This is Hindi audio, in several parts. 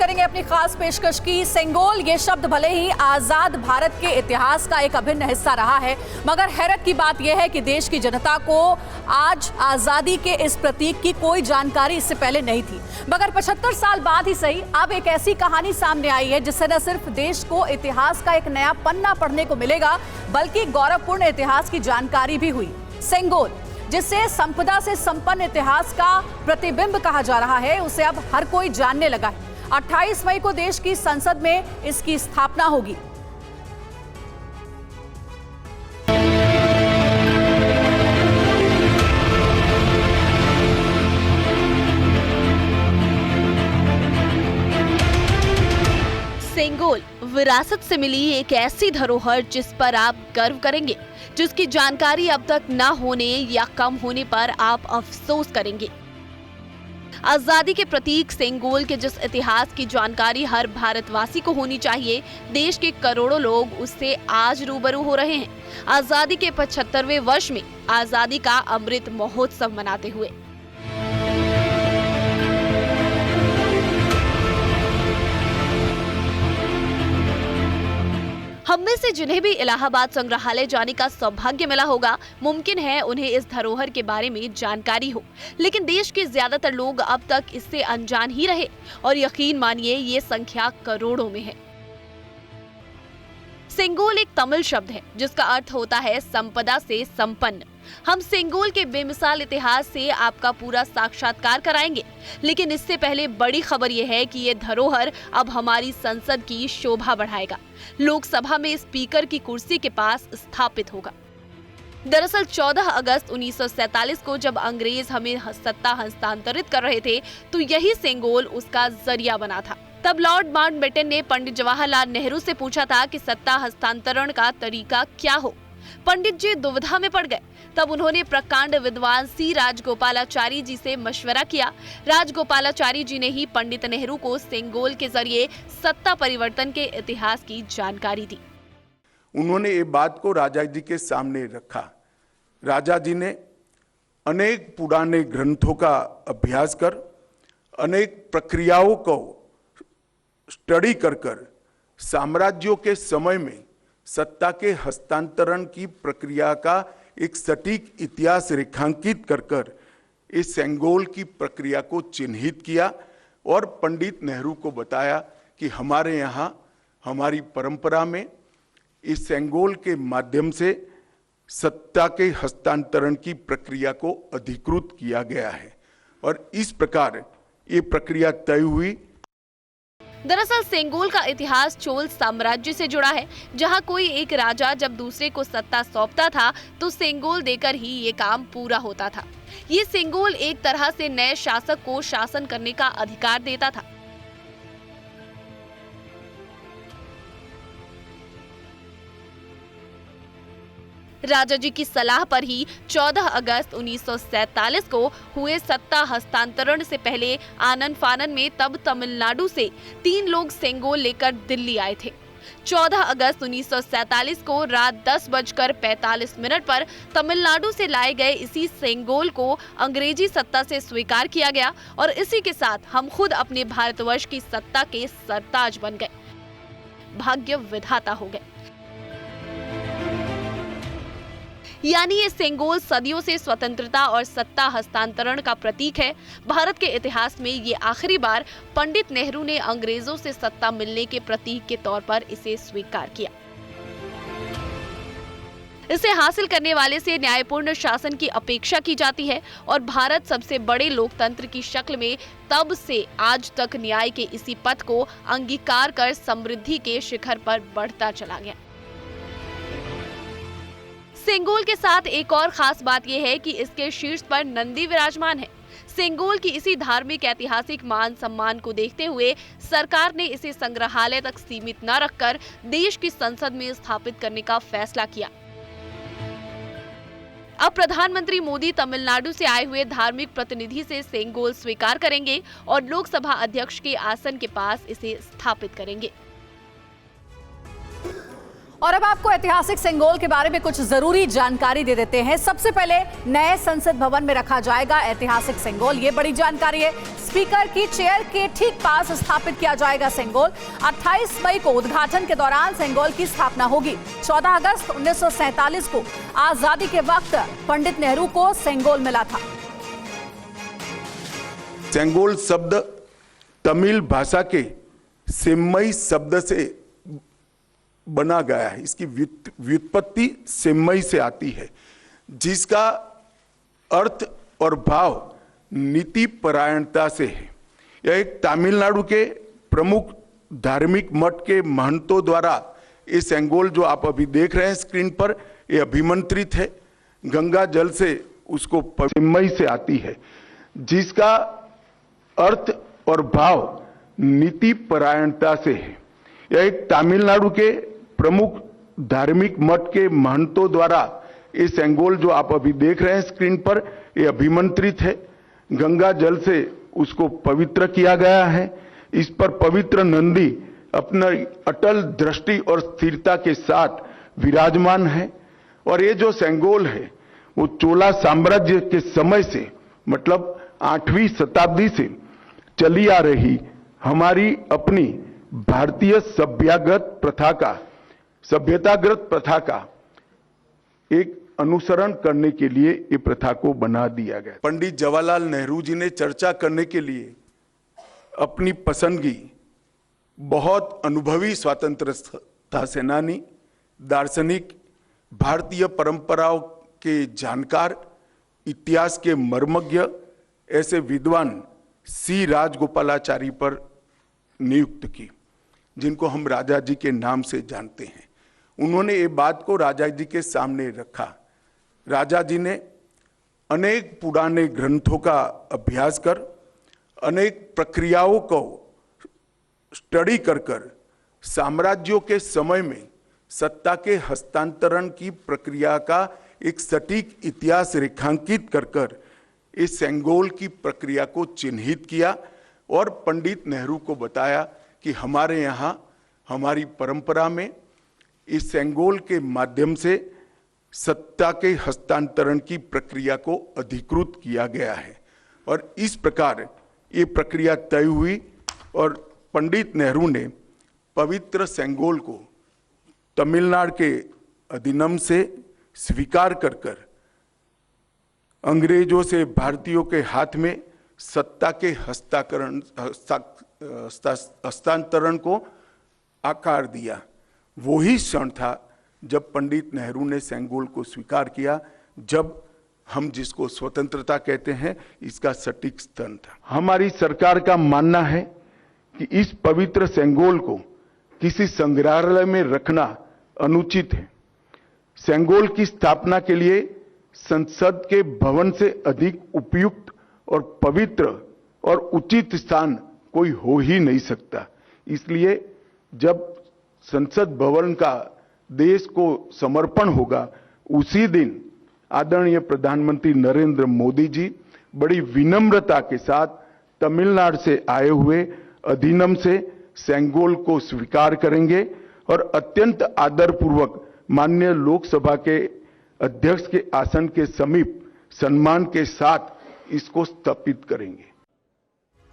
करेंगे अपनी खास पेशकश की। सेंगोल ये शब्द भले ही आजाद भारत के इतिहास का एक अभिन्न हिस्सा रहा है, मगर हैरत की बात यह है कि देश की जनता को आज आजादी के इस प्रतीक की कोई जानकारी इससे पहले नहीं थी। मगर 75 साल बाद ही सही, अब एक ऐसी कहानी सामने आई है जिससे न सिर्फ देश को इतिहास का एक नया पन्ना पढ़ने को मिलेगा, बल्कि गौरवपूर्ण इतिहास की जानकारी भी हुई। सेंगोल, जिसे संपदा से संपन्न इतिहास का प्रतिबिंब कहा जा रहा है, उसे अब हर कोई जानने लगा है। 28 मई को देश की संसद में इसकी स्थापना होगी। सेंगोल विरासत से मिली एक ऐसी धरोहर जिस पर आप गर्व करेंगे, जिसकी जानकारी अब तक न होने या कम होने पर आप अफसोस करेंगे। आजादी के प्रतीक सेंगोल के जिस इतिहास की जानकारी हर भारतवासी को होनी चाहिए, देश के करोड़ों लोग उससे आज रूबरू हो रहे हैं। आजादी के 75वें वर्ष में आजादी का अमृत महोत्सव मनाते हुए हम में से जिन्हें भी इलाहाबाद संग्रहालय जाने का सौभाग्य मिला होगा, मुमकिन है उन्हें इस धरोहर के बारे में जानकारी हो, लेकिन देश के ज्यादातर लोग अब तक इससे अनजान ही रहे और यकीन मानिए ये संख्या करोड़ों में है। सेंगोल एक तमिल शब्द है जिसका अर्थ होता है संपदा से संपन्न। हम सेंगोल के बेमिसाल इतिहास से आपका पूरा साक्षात्कार कराएंगे, लेकिन इससे पहले बड़ी खबर यह है कि ये धरोहर अब हमारी संसद की शोभा बढ़ाएगा। लोकसभा में स्पीकर की कुर्सी के पास स्थापित होगा। दरअसल 14 अगस्त 1947 को जब अंग्रेज हमें सत्ता हस्तांतरित कर रहे थे, तो यही सेंगोल उसका जरिया बना था। तब लॉर्ड माउंटबेटन ने पंडित जवाहरलाल नेहरू से पूछा था कि सत्ता हस्तांतरण का तरीका क्या हो। पंडित जी दुविधा में पड़ गए। तब उन्होंने प्रकांड विद्वान सी राजगोपालाचारी जी से मशवरा किया। राजगोपालाचारी जी ने ही पंडित नेहरू को सेंगोल के जरिए सत्ता परिवर्तन के इतिहास की जानकारी दी। उन्होंने ये बात को राजा जी के सामने रखा। राजा जी ने अनेक पुराने ग्रंथों का अभ्यास कर, अनेक प्रक्रियाओं को स्टडी कर साम्राज्यों के समय में सत्ता के हस्तांतरण की प्रक्रिया का एक सटीक इतिहास रेखांकित कर इस सेंगोल की प्रक्रिया को चिन्हित किया और पंडित नेहरू को बताया कि हमारे यहाँ हमारी परंपरा में इस सेंगोल के माध्यम से सत्ता के हस्तांतरण की प्रक्रिया को अधिकृत किया गया है और इस प्रकार ये प्रक्रिया तय हुई। दरअसल सेंगोल का इतिहास चोल साम्राज्य से जुड़ा है, जहां कोई एक राजा जब दूसरे को सत्ता सौंपता था तो सेंगोल देकर ही ये काम पूरा होता था। ये सेंगोल एक तरह से नए शासक को शासन करने का अधिकार देता था। राजा जी की सलाह पर ही 14 अगस्त 1947 को हुए सत्ता हस्तांतरण से पहले आनन फानन में तब तमिलनाडु से 3 लोग सेंगोल लेकर दिल्ली आए थे। 14 अगस्त 1947 को रात 10:45 पर तमिलनाडु से लाए गए इसी सेंगोल को अंग्रेजी सत्ता से स्वीकार किया गया और इसी के साथ हम खुद अपने भारतवर्ष की सत्ता के सरताज बन गए, भाग्य विधाता हो गए। यानी ये सेंगोल सदियों से स्वतंत्रता और सत्ता हस्तांतरण का प्रतीक है। भारत के इतिहास में ये आखिरी बार पंडित नेहरू ने अंग्रेजों से सत्ता मिलने के प्रतीक के तौर पर इसे स्वीकार किया। इसे हासिल करने वाले से न्यायपूर्ण शासन की अपेक्षा की जाती है और भारत सबसे बड़े लोकतंत्र की शक्ल में तब से आज तक न्याय के इसी पथ को अंगीकार कर समृद्धि के शिखर पर बढ़ता चला गया। सेंगोल के साथ एक और खास बात यह है कि इसके शीर्ष पर नंदी विराजमान है। सेंगोल की इसी धार्मिक ऐतिहासिक मान सम्मान को देखते हुए सरकार ने इसे संग्रहालय तक सीमित न रखकर देश की संसद में स्थापित करने का फैसला किया। अब प्रधानमंत्री मोदी तमिलनाडु से आए हुए धार्मिक प्रतिनिधि से सेंगोल स्वीकार करेंगे और लोकसभा अध्यक्ष के आसन के पास इसे स्थापित करेंगे। और अब आपको ऐतिहासिक सेंगोल के बारे में कुछ जरूरी जानकारी दे देते हैं। सबसे पहले नए संसद भवन में रखा जाएगा ऐतिहासिक सेंगोल, ये बड़ी जानकारी है। स्पीकर की चेयर के ठीक पास स्थापित किया जाएगा सेंगोल। 28 मई को उद्घाटन के दौरान सेंगोल की स्थापना होगी। 14 अगस्त 1947 को आजादी के वक्त पंडित नेहरू को सेंगोल मिला था। सेंगोल शब्द तमिल भाषा के सेम्मई शब्द से बना गया है। इसकी व्युत्पत्ति सेम्मई से आती है, जिसका अर्थ और भाव नीति परायणता से है। यह एक तमिलनाडु के प्रमुख धार्मिक मठ के महंतों द्वारा ये सेंगोल जो आप अभी देख रहे हैं स्क्रीन पर, ये अभिमंत्रित है। गंगा जल से उसको सेम्मई से आती है, जिसका अर्थ और भाव नीति परायणता से है। यह एक तमिलनाडु के प्रमुख धार्मिक मठ के महंतों द्वारा ये सेंगोल जो आप अभी देख रहे हैं स्क्रीन पर, ये अभिमंत्रित है। गंगा जल से उसको पवित्र किया गया है। इस पर पवित्र नंदी अपना अटल दृष्टि और स्थिरता के साथ विराजमान है। और ये जो सेंगोल है वो चोला साम्राज्य के समय से, मतलब 8वीं शताब्दी से चली आ रही हमारी अपनी भारतीय सभ्यतागत प्रथा का एक अनुसरण करने के लिए ये प्रथा को बना दिया गया। पंडित जवाहरलाल नेहरू जी ने चर्चा करने के लिए अपनी पसंदगी बहुत अनुभवी स्वतंत्रता सेनानी, दार्शनिक, भारतीय परंपराओं के जानकार, इतिहास के मर्मज्ञ ऐसे विद्वान सी राजगोपालाचारी पर नियुक्त की, जिनको हम राजा जी के नाम से जानते हैं। उन्होंने ये बात को राजा जी के सामने रखा। राजा जी ने अनेक पुराने ग्रंथों का अभ्यास कर, अनेक प्रक्रियाओं को स्टडी कर साम्राज्यों के समय में सत्ता के हस्तांतरण की प्रक्रिया का एक सटीक इतिहास रेखांकित कर इस सेंगोल की प्रक्रिया को चिन्हित किया और पंडित नेहरू को बताया कि हमारे यहाँ हमारी परंपरा में इस सेंगोल के माध्यम से सत्ता के हस्तांतरण की प्रक्रिया को अधिकृत किया गया है। और इस प्रकार ये प्रक्रिया तय हुई और पंडित नेहरू ने पवित्र सेंगोल को तमिलनाडु के अधिनियम से स्वीकार कर अंग्रेजों से भारतीयों के हाथ में सत्ता के हस्तांतरण को आकार दिया। वही क्षण था जब पंडित नेहरू ने सेंगोल को स्वीकार किया, जब हम जिसको स्वतंत्रता कहते हैं इसका सटीक स्तन था। हमारी सरकार का मानना है कि इस पवित्र सेंगोल को किसी संग्रहालय में रखना अनुचित है। सेंगोल की स्थापना के लिए संसद के भवन से अधिक उपयुक्त और पवित्र और उचित स्थान कोई हो ही नहीं सकता। इसलिए जब संसद भवन का देश को समर्पण होगा, उसी दिन आदरणीय प्रधानमंत्री नरेंद्र मोदी जी बड़ी विनम्रता के साथ तमिलनाडु से आए हुए अधिनियम से सेंगोल को स्वीकार करेंगे और अत्यंत आदरपूर्वक माननीय लोकसभा के अध्यक्ष के आसन के समीप सम्मान के साथ इसको स्थापित करेंगे।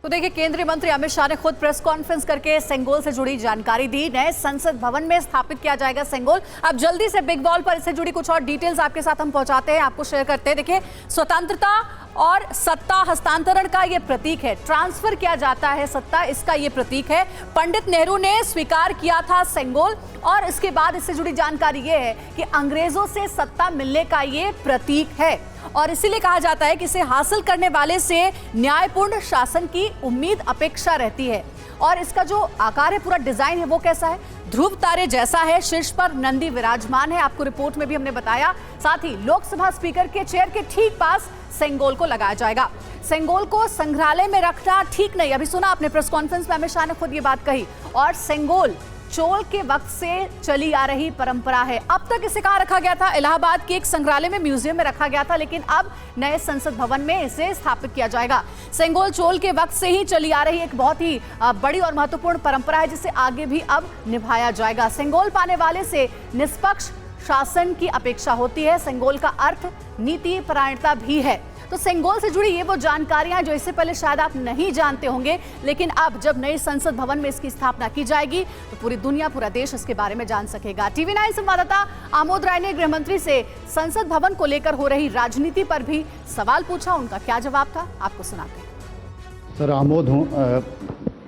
तो देखिए, केंद्रीय मंत्री अमित शाह ने खुद प्रेस कॉन्फ्रेंस करके सेंगोल से जुड़ी जानकारी दी। नए संसद भवन में स्थापित किया जाएगा सेंगोल। अब जल्दी से बिग बॉल पर इससे जुड़ी कुछ और डिटेल्स आपके साथ हम पहुंचाते हैं, आपको शेयर करते हैं। देखिए, स्वतंत्रता और सत्ता हस्तांतरण का ये प्रतीक है, ट्रांसफर किया जाता है सत्ता, इसका ये प्रतीक है। पंडित नेहरू ने स्वीकार किया था सेंगोल और इसके बाद इससे जुड़ी जानकारी ये है कि अंग्रेजों से सत्ता मिलने का ये प्रतीक है और इसीलिए कहा जाता है कि इसे हासिल करने वाले से न्यायपूर्ण शासन की उम्मीद अपेक्षा रहती है। और इसका जो आकार है, पूरा डिजाइन है, वो कैसा है? ध्रुव तारे जैसा है, शीर्ष पर नंदी विराजमान है, आपको रिपोर्ट में भी हमने बताया। साथ ही लोकसभा स्पीकर के चेयर के ठीक पास सेंगोल को लगाया जाएगा। सेंगोल को संग्रहालय में रखना ठीक नहीं, अभी सुना आपने प्रेस कॉन्फ्रेंस में अमित शाह ने खुद ये बात कही। और सेंगोल चोल के वक्त से चली आ रही परंपरा है। अब तक इसे कहाँ रखा गया था? इलाहाबाद के एक संग्रहालय में, म्यूजियम में रखा गया था, लेकिन अब नए संसद भवन में इसे स्थापित किया जाएगा। सेंगोल चोल के वक्त से ही चली आ रही एक बहुत ही बड़ी और महत्वपूर्ण परंपरा है, जिसे आगे भी अब निभाया जाएगा। सेंगोल पाने वाले से निष्पक्ष शासन की अपेक्षा होती है। सेंगोल का अर्थ नीति परायणता भी है। तो सेंगोल से जुड़ी ये वो जानकारियां जो इससे पहले शायद आप नहीं जानते होंगे, लेकिन अब जब नए संसद भवन में इसकी स्थापना की जाएगी तो पूरी दुनिया, पूरा देश इसके बारे में जान सकेगा। टीवी 9 संवाददाता आमोद राय ने गृह मंत्री से संसद भवन को लेकर हो रही राजनीति पर भी सवाल पूछा। उनका क्या जवाब था, आपको सुनाते हैं। सर, आमोद हूँ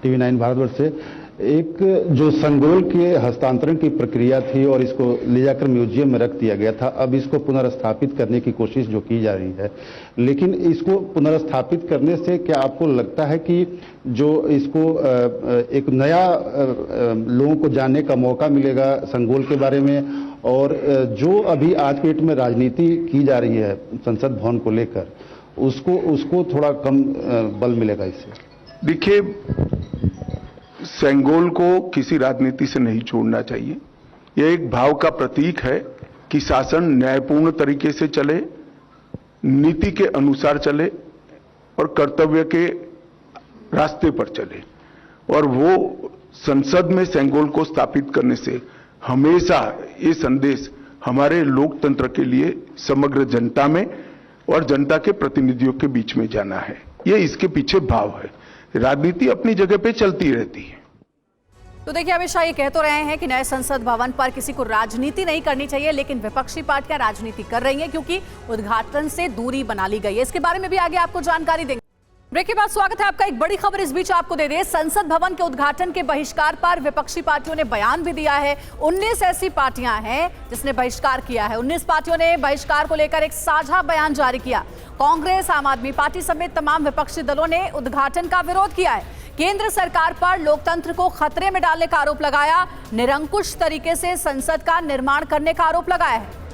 टीवी 9 भारतवर्ष से। एक जो संगोल के हस्तांतरण की प्रक्रिया थी और इसको ले जाकर म्यूजियम में रख दिया गया था, अब इसको पुनर्स्थापित करने की कोशिश जो की जा रही है, लेकिन इसको पुनर्स्थापित करने से क्या आपको लगता है कि जो इसको एक नया लोगों को जानने का मौका मिलेगा संगोल के बारे में, और जो अभी आज के डेट में राजनीति की जा रही है संसद भवन को लेकर, उसको थोड़ा कम बल मिलेगा इससे? देखिए, सेंगोल को किसी राजनीति से नहीं छोड़ना चाहिए। यह एक भाव का प्रतीक है कि शासन न्यायपूर्ण तरीके से चले, नीति के अनुसार चले और कर्तव्य के रास्ते पर चले। और वो संसद में सेंगोल को स्थापित करने से हमेशा ये संदेश हमारे लोकतंत्र के लिए समग्र जनता में और जनता के प्रतिनिधियों के बीच में जाना है। ये इसके पीछे भाव है। राजनीति अपनी जगह पे चलती रहती है। तो देखिए, अमित शाह ये कह तो रहे हैं कि नए संसद भवन पर किसी को राजनीति नहीं करनी चाहिए, लेकिन विपक्षी पार्टियां राजनीति कर रही हैं क्योंकि उद्घाटन से दूरी बना ली गई है। इसके बारे में भी आगे आपको जानकारी देंगे। ब्रेक के बाद स्वागत है आपका। एक बड़ी खबर इस बीच आपको दे दें। संसद भवन के उद्घाटन के बहिष्कार पर विपक्षी पार्टियों ने बयान भी दिया है। 19 ऐसी पार्टियां हैं जिसने बहिष्कार किया है। 19 पार्टियों ने बहिष्कार को लेकर एक साझा बयान जारी किया। कांग्रेस, आम आदमी पार्टी समेत तमाम विपक्षी दलों ने उद्घाटन का विरोध किया है। केंद्र सरकार पर लोकतंत्र को खतरे में डालने का आरोप लगाया। निरंकुश तरीके से संसद का निर्माण करने का आरोप लगाया है।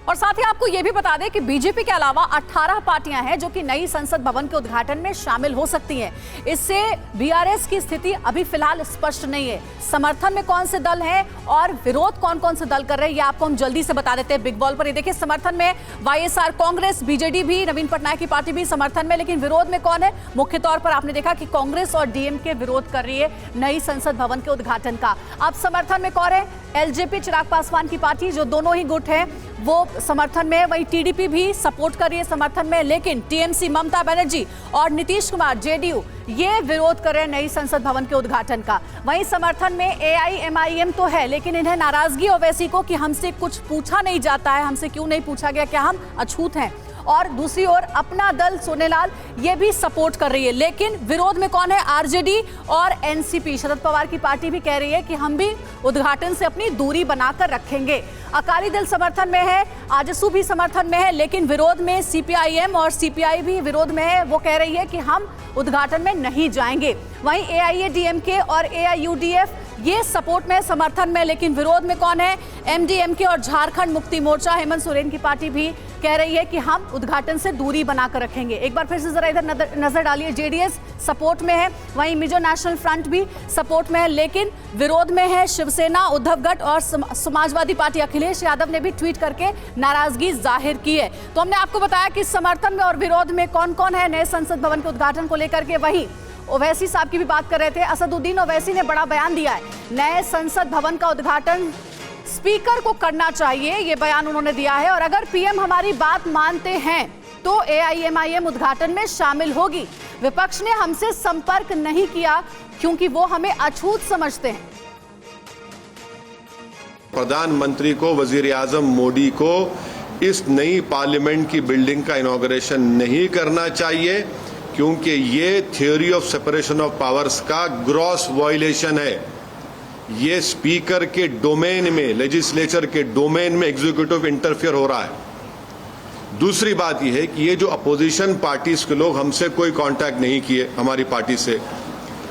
और साथ ही आपको यह भी बता दें कि बीजेपी के अलावा 18 पार्टियां हैं जो कि नई संसद भवन के उद्घाटन में शामिल हो सकती हैं। इससे बीआरएस की स्थिति अभी फिलहाल स्पष्ट नहीं है। समर्थन में कौन से दल हैं और विरोध कौन कौन से दल कर रहे हैं, ये आपको हम जल्दी से बता देते हैं बिग बॉल पर। ये देखिए, समर्थन में वाईएसआर कांग्रेस, बीजेडी भी, नवीन पटनायक की पार्टी भी समर्थन में, लेकिन विरोध में कौन है? मुख्य तौर पर आपने देखा कि कांग्रेस और डीएमके विरोध कर रही है नई संसद भवन के उद्घाटन का। अब समर्थन में कौन है? एलजेपी, चिराग पासवान की पार्टी, जो दोनों ही गुट हैं, वो समर्थन में। वहीं टीडीपी भी सपोर्ट कर रही है समर्थन में, लेकिन टीएमसी, ममता बनर्जी और नीतीश कुमार, जेडीयू, ये विरोध कर रहे हैं नई संसद भवन के उद्घाटन का। वहीं समर्थन में एआईएमआईएम तो है, लेकिन इन्हें नाराजगी ओवैसी को कि हमसे कुछ पूछा नहीं जाता है, हमसे क्यों नहीं पूछा गया, क्या हम अछूत हैं। और दूसरी ओर अपना दल सोनेलाल ये भी सपोर्ट कर रही है, लेकिन विरोध में कौन है? आरजेडी और एनसीपी, शरद पवार की पार्टी भी कह रही है कि हम भी उद्घाटन से अपनी दूरी बनाकर रखेंगे। अकाली दल समर्थन में है, आजसू भी समर्थन में है, लेकिन विरोध में सीपीआईएम और सीपीआई भी विरोध में है। वो कह रही है कि हम उद्घाटन में नहीं जाएंगे। वहीं एआईएडीएमके और एआईयूडीएफ ये सपोर्ट में, समर्थन में, लेकिन विरोध में कौन है? एमडीएमके और झारखंड मुक्ति मोर्चा, हेमंत सोरेन की पार्टी भी कह रही है कि हम उद्घाटन से दूरी बनाकर रखेंगे। एक बार फिर से जरा इधर नजर डालिए। जेडीएस सपोर्ट में है, वहीं मिजो नेशनल फ्रंट भी सपोर्ट में है, लेकिन विरोध में है शिवसेना, उद्धव गट और समाजवादी पार्टी। अखिलेश यादव ने भी ट्वीट करके नाराजगी जाहिर की है। तो हमने आपको बताया कि समर्थन में और विरोध में कौन कौन है नए संसद भवन के उद्घाटन को लेकर के। वहीं ओवैसी साहब की भी बात कर रहे थे। असदुद्दीन ओवैसी ने बड़ा बयान दिया है। नए संसद भवन का उद्घाटन स्पीकर को करना चाहिए, ये बयान उन्होंने दिया है। और अगर पीएम हमारी बात मानते हैं तो एआईएमआईएम उद्घाटन में शामिल होगी। विपक्ष ने हमसे संपर्क नहीं किया क्योंकि वो हमें अछूत समझते हैं। प्रधानमंत्री को, वजीर आजम मोदी को इस नई पार्लियामेंट की बिल्डिंग का इनॉग्रेशन नहीं करना चाहिए, क्योंकि ये theory of separation of powers का ग्रॉस वायलेशन है। ये स्पीकर के डोमेन में, लेजिस्लेचर के डोमेन में एग्जीक्यूटिव इंटरफेयर हो रहा है। दूसरी बात यह है कि ये जो अपोजिशन पार्टीज के लोग हमसे कोई कांटेक्ट नहीं किए, हमारी पार्टी से,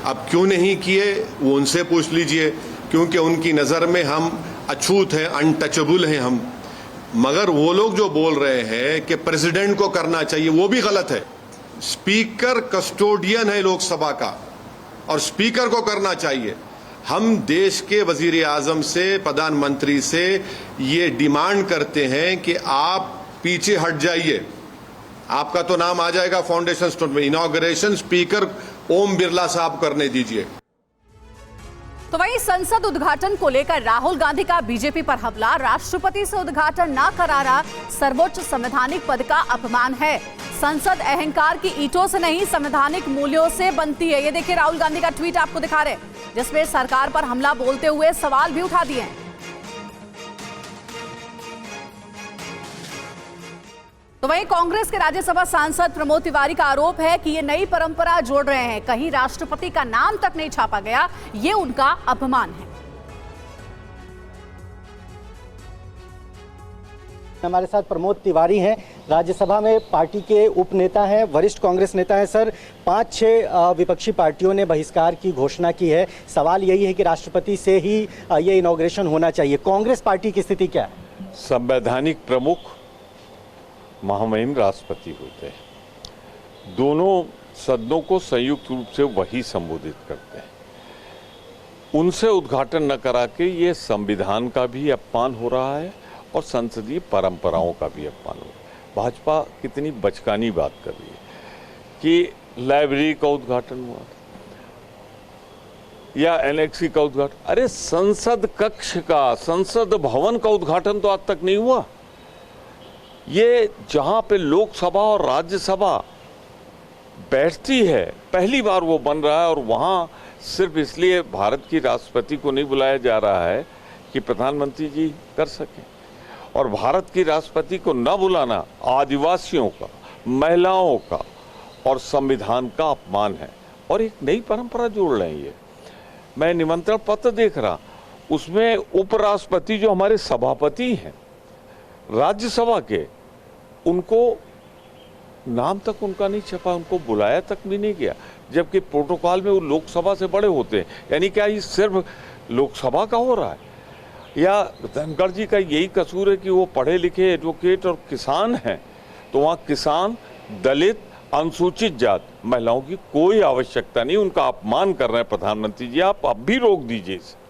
अब क्यों नहीं किए वो उनसे पूछ लीजिए, क्योंकि उनकी नज़र में हम अछूत हैं, अनटचेबल हैं हम। मगर वो लोग जो बोल रहे हैं कि प्रेसिडेंट को करना चाहिए, वो भी गलत है। स्पीकर कस्टोडियन है लोकसभा का और स्पीकर को करना चाहिए। हम देश के वजीर आजम से, प्रधानमंत्री से ये डिमांड करते हैं कि आप पीछे हट जाइए। आपका तो नाम आ जाएगा फाउंडेशन स्टोन में, इनॉग्रेशन स्पीकर ओम बिरला साहब करने दीजिए। तो वहीं संसद उद्घाटन को लेकर राहुल गांधी का बीजेपी पर हमला, राष्ट्रपति से उद्घाटन ना कराना सर्वोच्च संवैधानिक पद का अपमान है। संसद अहंकार की ईंटों से नहीं, संवैधानिक मूल्यों से बनती है। ये देखिए राहुल गांधी का ट्वीट आपको दिखा रहे हैं, जिसमें सरकार पर हमला बोलते हुए सवाल भी उठा दिए हैं। तो वहीं कांग्रेस के राज्यसभा सांसद प्रमोद तिवारी का आरोप है कि ये नई परंपरा जोड़ रहे हैं, कहीं राष्ट्रपति का नाम तक नहीं छापा गया, ये उनका अपमान है। हमारे साथ प्रमोद तिवारी हैं, राज्यसभा में पार्टी के उप नेता हैं, वरिष्ठ कांग्रेस नेता हैं। सर, 5-6 विपक्षी पार्टियों ने बहिष्कार की घोषणा की है। सवाल यही है कि राष्ट्रपति से ही ये इनॉग्रेशन होना चाहिए। कांग्रेस पार्टी की स्थिति क्या है? संवैधानिक प्रमुख महामहिम राष्ट्रपति होते हैं। दोनों सदनों को संयुक्त रूप से वही संबोधित करते हैं। उनसे उद्घाटन न करा के ये संविधान का भी अपमान हो रहा है और संसदीय परंपराओं का भी अपमान हो रहा है। भाजपा कितनी बचकानी बात कर रही है कि लाइब्रेरी का उद्घाटन हुआ या एनेक्सी का उद्घाटन। अरे संसद कक्ष का, संसद भवन का उद्घाटन तो आज तक नहीं हुआ। ये जहां पे लोकसभा और राज्यसभा बैठती है, पहली बार वो बन रहा है और वहां सिर्फ इसलिए भारत की राष्ट्रपति को नहीं बुलाया जा रहा है कि प्रधानमंत्री जी कर सकें। और भारत की राष्ट्रपति को न बुलाना आदिवासियों का, महिलाओं का और संविधान का अपमान है और एक नई परंपरा जोड़ रहे हैं। ये मैं निमंत्रण पत्र देख रहा, उसमें उपराष्ट्रपति जो हमारे सभापति हैं राज्यसभा के, उनको नाम तक उनका नहीं छपा, उनको बुलाया तक भी नहीं गया, जबकि प्रोटोकॉल में वो लोकसभा से बड़े होते हैं। यानी क्या ये सिर्फ लोकसभा का हो रहा है? या धनखड़ जी का यही कसूर है कि वो पढ़े लिखे एडवोकेट और किसान हैं, तो वहाँ किसान, दलित, अनुसूचित जात, महिलाओं की कोई आवश्यकता नहीं, उनका अपमान कर रहे हैं प्रधानमंत्री जी। आप अब भी रोक दीजिए इसे।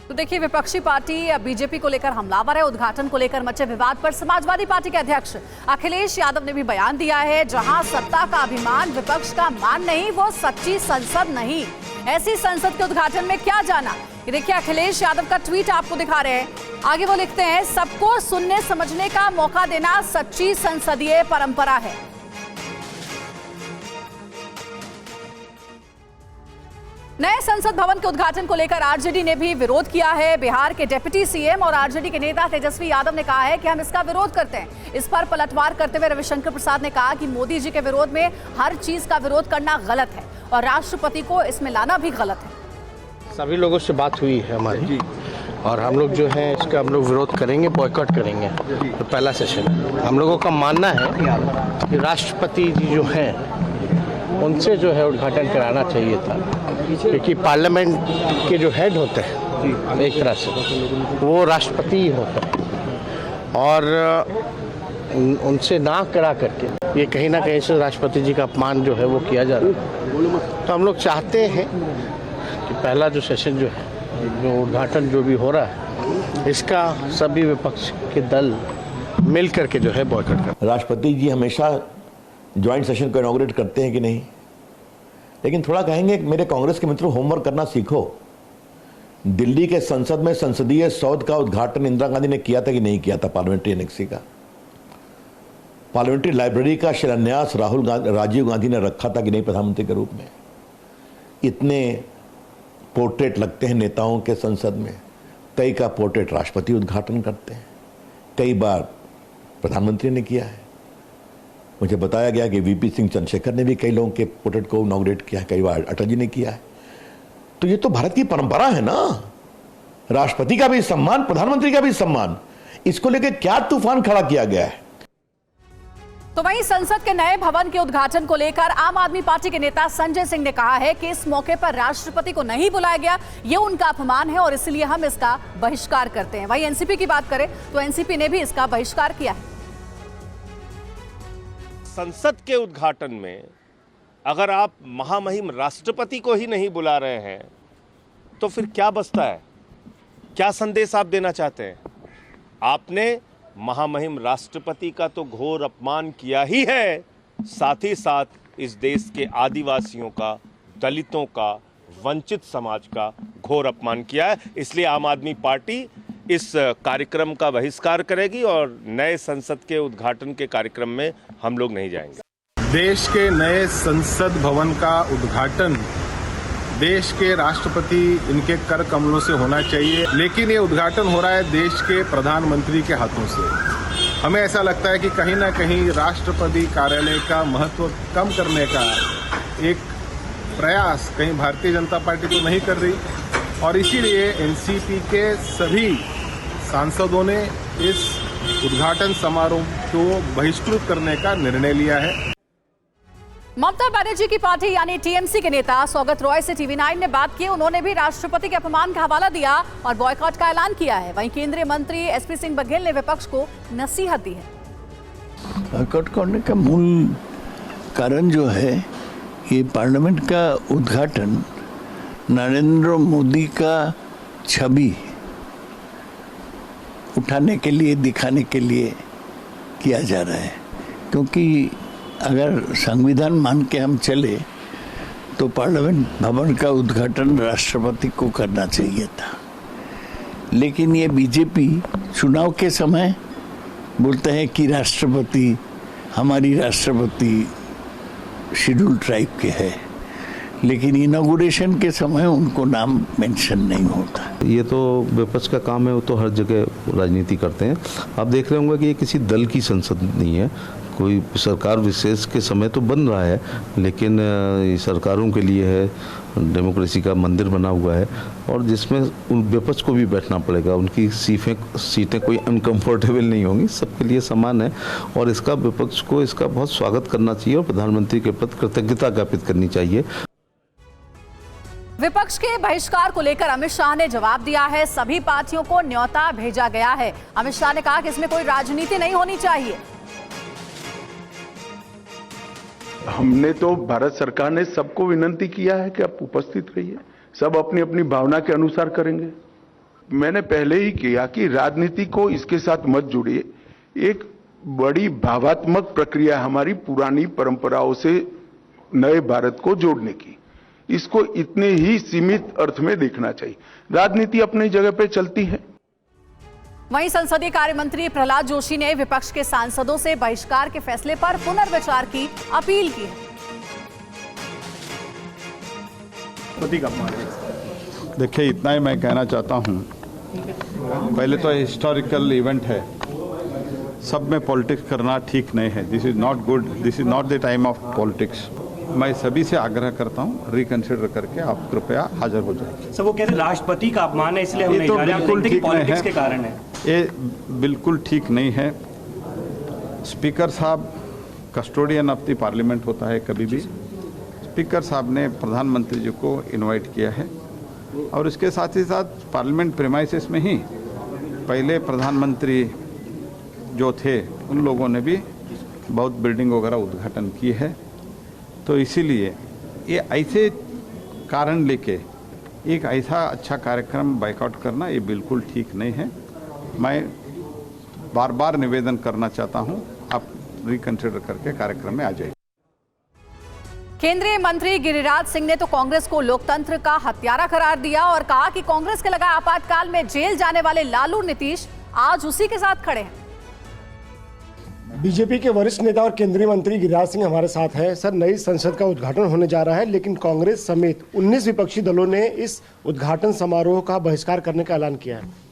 तो देखिए विपक्षी पार्टी बीजेपी को लेकर हमलावर है। उद्घाटन को लेकर मचे विवाद पर समाजवादी पार्टी के अध्यक्ष अखिलेश यादव ने भी बयान दिया है, जहां सत्ता का अभिमान विपक्ष का मान नहीं, वो सच्ची संसद नहीं। ऐसी संसद के उद्घाटन में क्या जाना। ये देखिए अखिलेश यादव का ट्वीट आपको दिखा रहे हैं। आगे वो लिखते हैं, सबको सुनने समझने का मौका देना सच्ची संसदीय परंपरा है। नए संसद भवन के उद्घाटन को लेकर आरजेडी ने भी विरोध किया है। बिहार के डिप्टी सीएम और आरजेडी के नेता तेजस्वी यादव ने कहा है कि हम इसका विरोध करते हैं। इस पर पलटवार करते हुए रविशंकर प्रसाद ने कहा कि मोदी जी के विरोध में हर चीज का विरोध करना गलत है और राष्ट्रपति को इसमें लाना भी गलत है। सभी लोगों से बात हुई है हमारी और हम लोग जो है इसका हम लोग विरोध करेंगे, बॉयकॉट करेंगे। तो पहला सेशन हम लोगों का मानना है कि राष्ट्रपति जी जो हैं उनसे जो है उद्घाटन कराना चाहिए था, क्योंकि पार्लियामेंट के जो हेड होते हैं एक तरह से वो राष्ट्रपति ही होते हैं और उनसे ना करा करके ये कहीं ना कहीं से राष्ट्रपति जी का अपमान जो है वो किया जा रहा है। तो हम लोग चाहते हैं कि पहला जो सेशन जो है, जो उद्घाटन जो भी हो रहा है, इसका सभी विपक्ष के दल मिल करके जो है बॉयकॉट कर। राष्ट्रपति जी हमेशा ज्वाइंट सेशन को इनॉग्रेट करते हैं कि नहीं, लेकिन थोड़ा कहेंगे मेरे कांग्रेस के मित्रों, होमवर्क करना सीखो। दिल्ली के संसद में संसदीय सौध का उद्घाटन इंदिरा गांधी ने किया था कि नहीं किया था? पार्लियामेंट्री एनेक्सी का, पार्लियामेंट्री लाइब्रेरी का शिलान्यास राजीव गांधी ने रखा था कि नहीं प्रधानमंत्री के रूप में? इतने पोर्ट्रेट लगते हैं नेताओं के संसद में, कई का पोर्ट्रेट राष्ट्रपति उद्घाटन करते हैं, कई बार प्रधानमंत्री ने किया है। मुझे बताया गया कि वीपी सिंह चंद्रशेखर ने भी कई लोगों के पोर्ट्रेट को इनॉग्रेट किया है, कई बार अटल जी ने किया है। तो ये तो भारत की परंपरा है ना, राष्ट्रपति का भी सम्मान, प्रधानमंत्री का भी सम्मान। इसको लेकर क्या तूफान खड़ा किया गया है? तो वहीं संसद के नए भवन के उद्घाटन को लेकर आम आदमी पार्टी के नेता संजय सिंह ने कहा है कि इस मौके पर राष्ट्रपति को नहीं बुलाया गया, ये उनका अपमान है और इसलिए हम इसका बहिष्कार करते हैं। वहीं एनसीपी की बात करें तो एनसीपी ने भी इसका बहिष्कार किया है। संसद के उद्घाटन में अगर आप महामहिम राष्ट्रपति को ही नहीं बुला रहे हैं तो फिर क्या बचता है? क्या संदेश आप देना चाहते हैं? आपने महामहिम राष्ट्रपति का तो घोर अपमान किया ही है, साथ ही साथ इस देश के आदिवासियों का, दलितों का, वंचित समाज का घोर अपमान किया है। इसलिए आम आदमी पार्टी इस कार्यक्रम का बहिष्कार करेगी और नए संसद के उद्घाटन के कार्यक्रम में हम लोग नहीं जाएंगे। देश के नए संसद भवन का उद्घाटन देश के राष्ट्रपति इनके कर कमलों से होना चाहिए, लेकिन ये उद्घाटन हो रहा है देश के प्रधानमंत्री के हाथों से। हमें ऐसा लगता है कि कहीं ना कहीं राष्ट्रपति कार्यालय का महत्व कम करने का एक प्रयास कहीं भारतीय जनता पार्टी तो नहीं कर रही, और इसीलिए एनसीपी के सभी सांसदों ने इस उद्घाटन समारोह को बहिष्कृत करने का निर्णय लिया है। ममता बनर्जी की पार्टी यानी टीएमसी के नेता सौगत रॉय से टीवी9 ने बात की। उन्होंने भी राष्ट्रपति के अपमान का हवाला दिया और बॉयकॉट का ऐलान किया है। वहीं केंद्रीय मंत्री एसपी सिंह बघेल ने विपक्ष को नसीहत दी है। बॉयकॉट करने का मूल कारण जो है, ये पार्लियामेंट का उद्घाटन नरेंद्र मोदी का छवि उठाने के लिए, दिखाने के लिए किया जा रहा है। क्योंकि अगर संविधान मान के हम चले तो पार्लियामेंट भवन का उद्घाटन राष्ट्रपति को करना चाहिए था, लेकिन ये बीजेपी चुनाव के समय बोलते हैं कि राष्ट्रपति, हमारी राष्ट्रपति शेड्यूल ट्राइब के है, लेकिन इनॉग्रेशन के समय उनको नाम मेंशन नहीं होता। ये तो विपक्ष का काम है, वो तो हर जगह राजनीति करते हैं। आप देख रहे होंगे कि ये किसी दल की संसद नहीं है, कोई सरकार विशेष के समय तो बन रहा है, लेकिन ये सरकारों के लिए है, डेमोक्रेसी का मंदिर बना हुआ है और जिसमें उन विपक्ष को भी बैठना पड़ेगा। उनकी सीटें कोई अनकंफर्टेबल नहीं होंगी, सबके लिए समान है और इसका विपक्ष को इसका बहुत स्वागत करना चाहिए और प्रधानमंत्री के प्रति कृतज्ञता ज्ञापित करनी चाहिए। विपक्ष के बहिष्कार को लेकर अमित शाह ने जवाब दिया है। सभी पार्टियों को न्योता भेजा गया है। अमित शाह ने कहा कि इसमें कोई राजनीति नहीं होनी चाहिए। हमने तो, भारत सरकार ने सबको विनंती किया है कि आप उपस्थित रहिए, सब अपनी अपनी भावना के अनुसार करेंगे। मैंने पहले ही किया कि राजनीति को इसके साथ मत जोड़िए। एक बड़ी भावात्मक प्रक्रिया हमारी पुरानी परंपराओं से नए भारत को जोड़ने की, इसको इतने ही सीमित अर्थ में देखना चाहिए। राजनीति अपनी जगह पे चलती है। वहीं संसदीय कार्य मंत्री प्रहलाद जोशी ने विपक्ष के सांसदों से बहिष्कार के फैसले पर पुनर्विचार की अपील की है। देखिए, इतना ही मैं कहना चाहता हूं। पहले तो हिस्टोरिकल इवेंट है, सब में पॉलिटिक्स करना ठीक नहीं है। This is not good, this is not the time of politics. मैं सभी से आग्रह करता हूं, रिकंसिडर करके आप कृपया हाजिर हो जाए। सब वो कहते हैं राष्ट्रपति का अपमान है, इसलिए हम नहीं तो जा रहे। बिल्कुल ठीक नहीं है, के कारण है ये बिल्कुल ठीक नहीं है। स्पीकर साहब कस्टोडियन ऑफ द पार्लियामेंट होता है। कभी भी स्पीकर साहब ने प्रधानमंत्री जी को इनवाइट किया है और इसके साथ ही साथ पार्लियामेंट प्रेमाइसेस में ही पहले प्रधानमंत्री जो थे उन लोगों ने भी बहुत बिल्डिंग वगैरह उद्घाटन की है। तो इसीलिए ये ऐसे कारण लेके एक ऐसा अच्छा कार्यक्रम बायकॉट करना ये बिल्कुल ठीक नहीं है। मैं बार बार निवेदन करना चाहता हूं, आप रिकंसिडर करके कार्यक्रम में आ जाइए। केंद्रीय मंत्री गिरिराज सिंह ने तो कांग्रेस को लोकतंत्र का हत्यारा करार दिया और कहा कि कांग्रेस के लगाए आपातकाल में जेल जाने वाले लालू नीतीश आज उसी के साथ खड़े हैं। बीजेपी के वरिष्ठ नेता और केंद्रीय मंत्री गिरिराज सिंह हमारे साथ हैं। सर, नई संसद का उद्घाटन होने जा रहा है, लेकिन कांग्रेस समेत 19 विपक्षी दलों ने इस उद्घाटन समारोह का बहिष्कार करने का ऐलान किया है।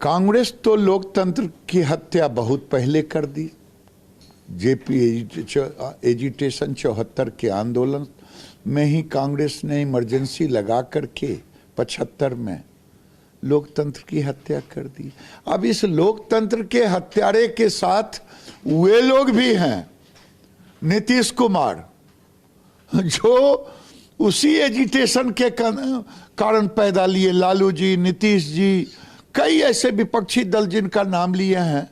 कांग्रेस तो लोकतंत्र की हत्या बहुत पहले कर दी। जेपी एजिटेशन 74 के आंदोलन में ही कांग्रेस ने इमरजेंसी लगा करके 75 में लोकतंत्र की हत्या कर दी। अब इस लोकतंत्र के हत्यारे के साथ वे लोग भी हैं, नीतीश कुमार, जो उसी एजिटेशन के कारण पैदा लिए, लालू जी, नीतीश जी, कई ऐसे विपक्षी दल जिनका नाम लिए हैं,